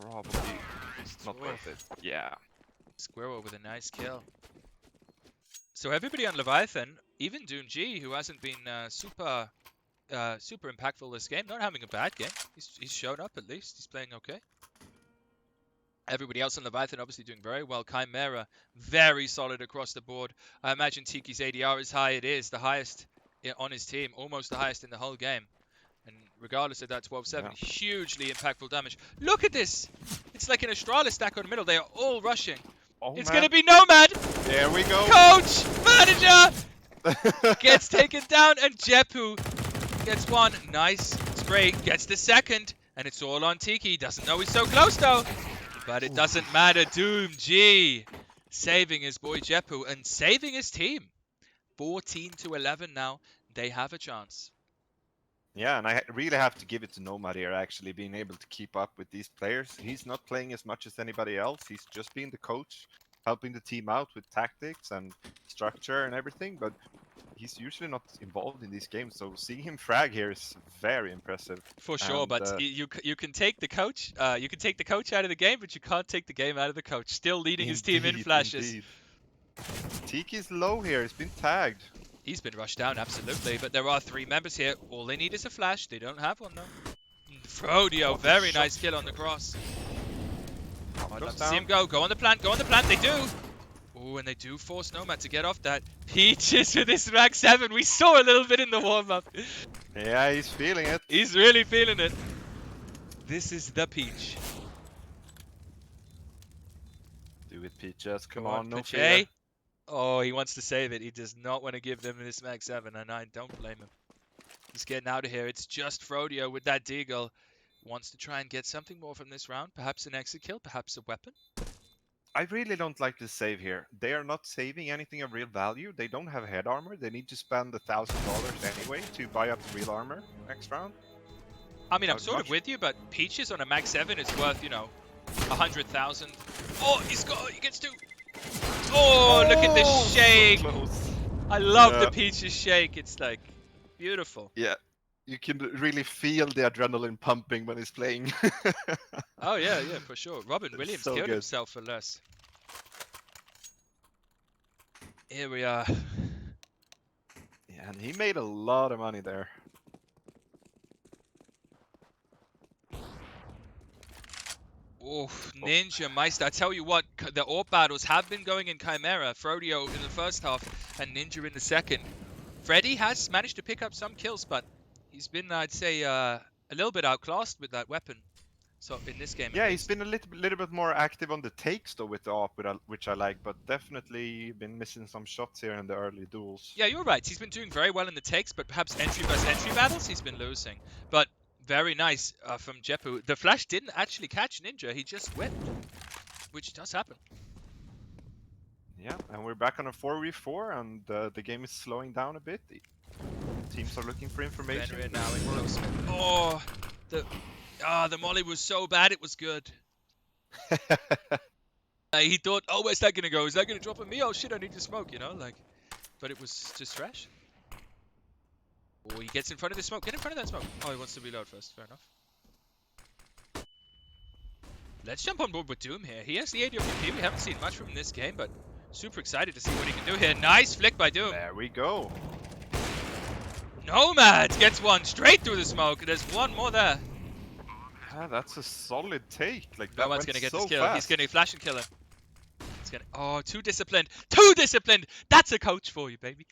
probably not Oh. worth it. Yeah. Squirrel with a nice kill. So everybody on Leviathan, even Doom G, who hasn't been super impactful this game, not having a bad game. He's shown up at least. He's playing okay. Everybody else on Leviathan obviously doing very well. Chimera, very solid across the board. I imagine Tiki's ADR is high. It is the highest on his team, almost the highest in the whole game. And regardless of that 12-7, hugely impactful damage. Look at this! It's like an Astralis stack on the middle. They are all rushing. Oh, It's man. going to be Nomad! There we go. Coach! Manager! Gets taken down, and Jepu gets one. Nice spray. Gets the second. And it's all on Tiki. Doesn't know he's so close, though. But it doesn't matter. Doom G saving his boy Jepu and saving his team. 14-11 now. They have a chance. Yeah, and I really have to give it to Nomad here, actually, being able to keep up with these players. He's not playing as much as anybody else. He's just being the coach, helping the team out with tactics and structure and everything, but he's usually not involved in these games. So seeing him frag here is very impressive. For sure, And, but you can take the coach. You can take the coach out of the game, but you can't take the game out of the coach. Still leading his team in flashes. Indeed. Tiki's low here. He's been tagged. He's been rushed down, absolutely. But there are 3 members here. All they need is a flash. They don't have one, though. Frodio, very nice kill on the cross. Oh, I'd love to see him go. Go on the plant. Go on the plant. They do. Oh, and they do force Nomad to get off that. Peaches with this Mag 7. We saw a little bit in the warm-up. Yeah, he's feeling it. He's really feeling it. This is the Peach. Do it, Peaches. Come Go on, no Peach. fear. Oh, he wants to save it. He does not want to give them this Mag 7, and I don't blame him. He's getting out of here. It's just Frodio with that Deagle. Wants to try and get something more from this round. Perhaps an exit kill, perhaps a weapon. I really don't like the save here. They are not saving anything of real value. They don't have head armor. They need to spend $1,000 anyway to buy up real armor next round. I mean, I'm sort of with you, but Peaches on a Mag 7 is worth, 100,000. Oh, he gets 2. Oh, look at this shake. So I love the Peaches shake. It's like beautiful. Yeah, you can really feel the adrenaline pumping when he's playing. Oh, yeah, for sure. Robin Williams so killed good. himself for less. Here we are. Yeah, and he made a lot of money there. Oh, Ninja Meister. I tell you what, the AWP battles have been going in Chimera. Frodio in the first half and Ninja in the second. Freddy has managed to pick up some kills, but he's been, I'd say, a little bit outclassed with that weapon. So in this game, yeah, he's been a little bit more active on the takes though with the AWP, which I like, but definitely been missing some shots here in the early duels. Yeah, you're right. He's been doing very well in the takes, but perhaps entry versus entry battles, he's been losing. But very nice from Jepu. The flash didn't actually catch Ninja. He just whipped, which does happen. Yeah, and we're back on a 4v4, and the game is slowing down a bit. The teams are looking for information. Fenrir now in close. Oh, the molly was so bad it was good. He thought, oh, where's that gonna go? Is that gonna drop on me? Oh shit, I need to smoke, but it was just trash. Oh, he gets in front of the smoke. Get in front of that smoke. Oh, he wants to reload first. Fair enough. Let's jump on board with Doom here. He has the ADOP. We haven't seen much from him this game, but super excited to see what he can do here. Nice flick by Doom. There we go. Nomad gets one straight through the smoke. There's one more there. Yeah, that's a solid take. Like that Nomad's went gonna get so this kill. Fast. He's gonna flash and kill him. He's gonna. Oh, too disciplined. Too disciplined. That's a coach for you, baby.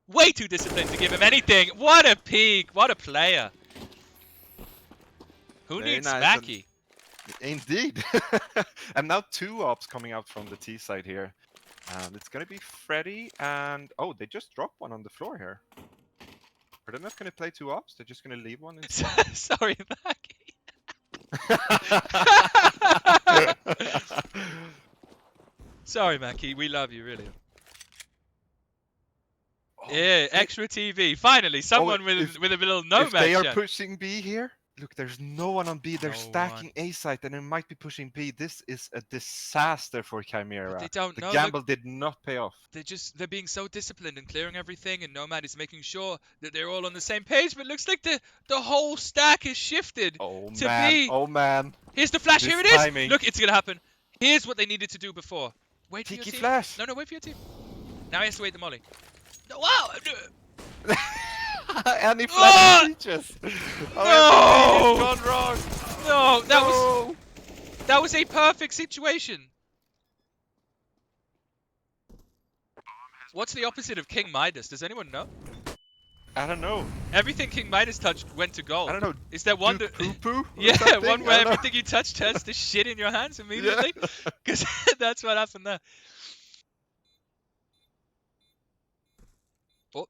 Way too disciplined to give him anything. What a peak. What a player. Who Very needs nice. Mackie? Indeed. And now 2 ops coming out from the T side here. And it's going to be Freddy and... Oh, they just dropped one on the floor here. Are they not going to play 2 ops? They're just going to leave one inside? Sorry, Mackie. Sorry, Mackie. We love you, really. Yeah, extra TV. Finally, someone with a little Nomad If they are chat. pushing B here, Look, there's no one on B. They're No stacking one. A site and they might be pushing B. This is a disaster for But Chimera. they don't The know. Look, gamble did not pay off. they're being so disciplined and clearing everything, and Nomad is making sure that they're all on the same page. But it looks like the whole stack is shifted Oh to man, B. oh man. Here's the flash. This Here it is. timing. Look, it's gonna happen. Here's what they needed to do before. Wait for your Tiki team. flash. No, wait for your team. Now he has to wait the molly. No, wow. And he Ah! flashed Peaches. Oh, No! everything has gone wrong. No, No. that was a perfect situation. What's the opposite of King Midas? Does anyone know? I don't know. Everything King Midas touched went to gold. I don't know. Is there one Duke that... poo poo? Yeah, Something? one I where don't know. everything you touch turns to shit in your hands immediately? Yeah. Because that's what happened there. Oh,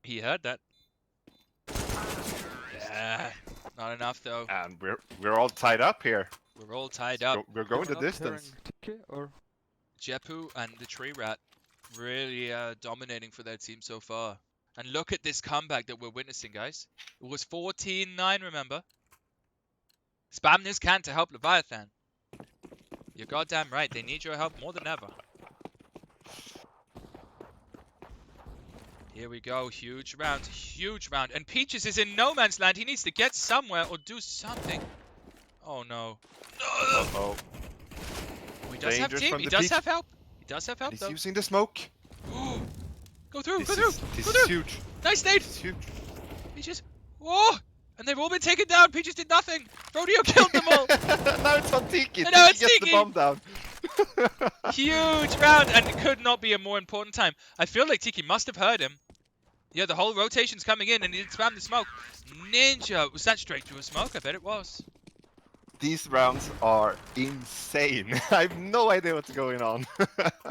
he heard that. Yeah, not enough though. And we're all tied up here. We're all tied up. We're going the distance. Or Jepu and the Tree Rat really dominating for their team so far. And look at this comeback that we're witnessing, guys. It was 14-9, remember? Spam this can to help Leviathan. You're goddamn right. They need your help more than ever. Here we go. Huge round. Huge round. And Peaches is in no man's land. He needs to get somewhere or do something. Oh, no. Uh-oh. He does have Dangerous team. from He the does Peach. have help. He does have help, He's though. using the smoke. Go through. This Go through. is, this Go is through. huge. Nice nade. This is huge. Peaches. Whoa. And they've all been taken down. Peaches did nothing. Rodeo killed them all. Now it's on Tiki. And now Tiki it's gets the Tiki. bomb down. Huge round. And it could not be a more important time. I feel like Tiki must have heard him. Yeah, the whole rotation's coming in and he didn't spam the smoke. Ninja. Was that straight through a smoke? I bet it was. These rounds are insane. I have no idea what's going on.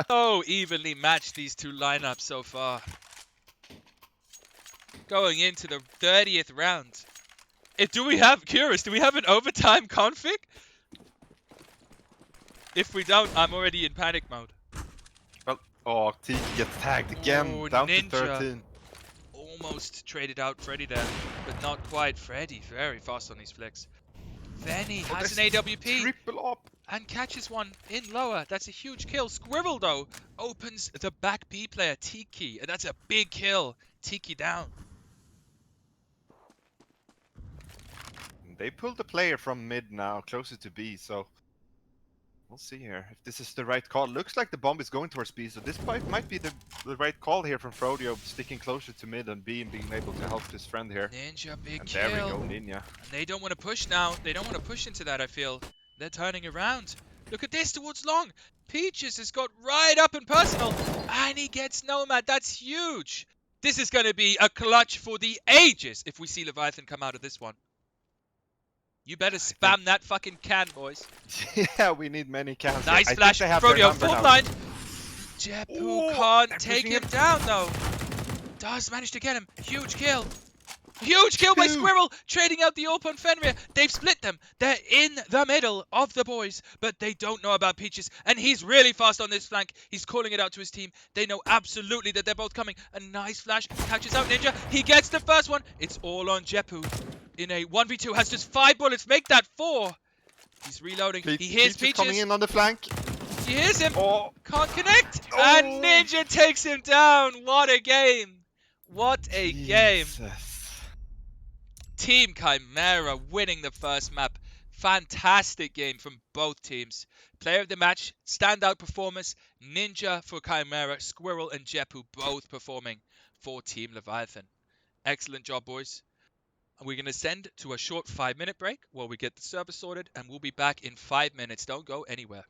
So evenly matched, these two lineups so far. Going into the 30th round. Do we have, curious, do we have an overtime config? If we don't, I'm already in panic mode. Well, oh, Tiki gets tagged again. Oh, Down Ninja. to 13. Almost traded out Freddy there, but not quite. Freddy, very fast on these flicks. Venny Oh, has an there's AWP Triple up. and catches one in lower. That's a huge kill. Squirrel, though, opens the back B player, Tiki. And that's a big kill. Tiki down. They pulled the player from mid now, closer to B, so we'll see here if this is the right call. Looks like the bomb is going towards B, so this might be the right call here from Frodio, sticking closer to mid and B and being able to help his friend here. Ninja, big And kill. there we go, Ninja. And they don't want to push now. They don't want to push into that, I feel. They're turning around. Look at this towards long. Peaches has got right up and personal. And he gets Nomad. That's huge. This is going to be a clutch for the ages if we see Leviathan come out of this one. You better spam that fucking can, boys. Yeah, we need many cans. Nice here. flash. I think they have their Frodio, number full now. blind. Jepu Ooh, can't they're take pushing him him. down, though. Does manage to get him. Huge kill. Huge kill by Two. Squirrel, trading out the AWP on Fenrir. They've split them. They're in the middle of the boys, but they don't know about Peaches. And he's really fast on this flank. He's calling it out to his team. They know absolutely that they're both coming. A nice flash. Catches out Ninja. He gets the first one. It's all on Jepu. In a 1v2, has just 5 bullets. Make that 4. He's reloading. He hears Peach is coming Peaches. in on the flank. He hears him. Oh, Can't connect. Oh. And Ninja takes him down. What a game. What a game. Jesus. Team Chimera winning the first map. Fantastic game from both teams. Player of the match, standout performance, Ninja for Chimera, Squirrel and Jepu both performing for Team Leviathan. Excellent job, boys. We're going to send to a short 5-minute break while we get the server sorted, and we'll be back in 5 minutes. Don't go anywhere.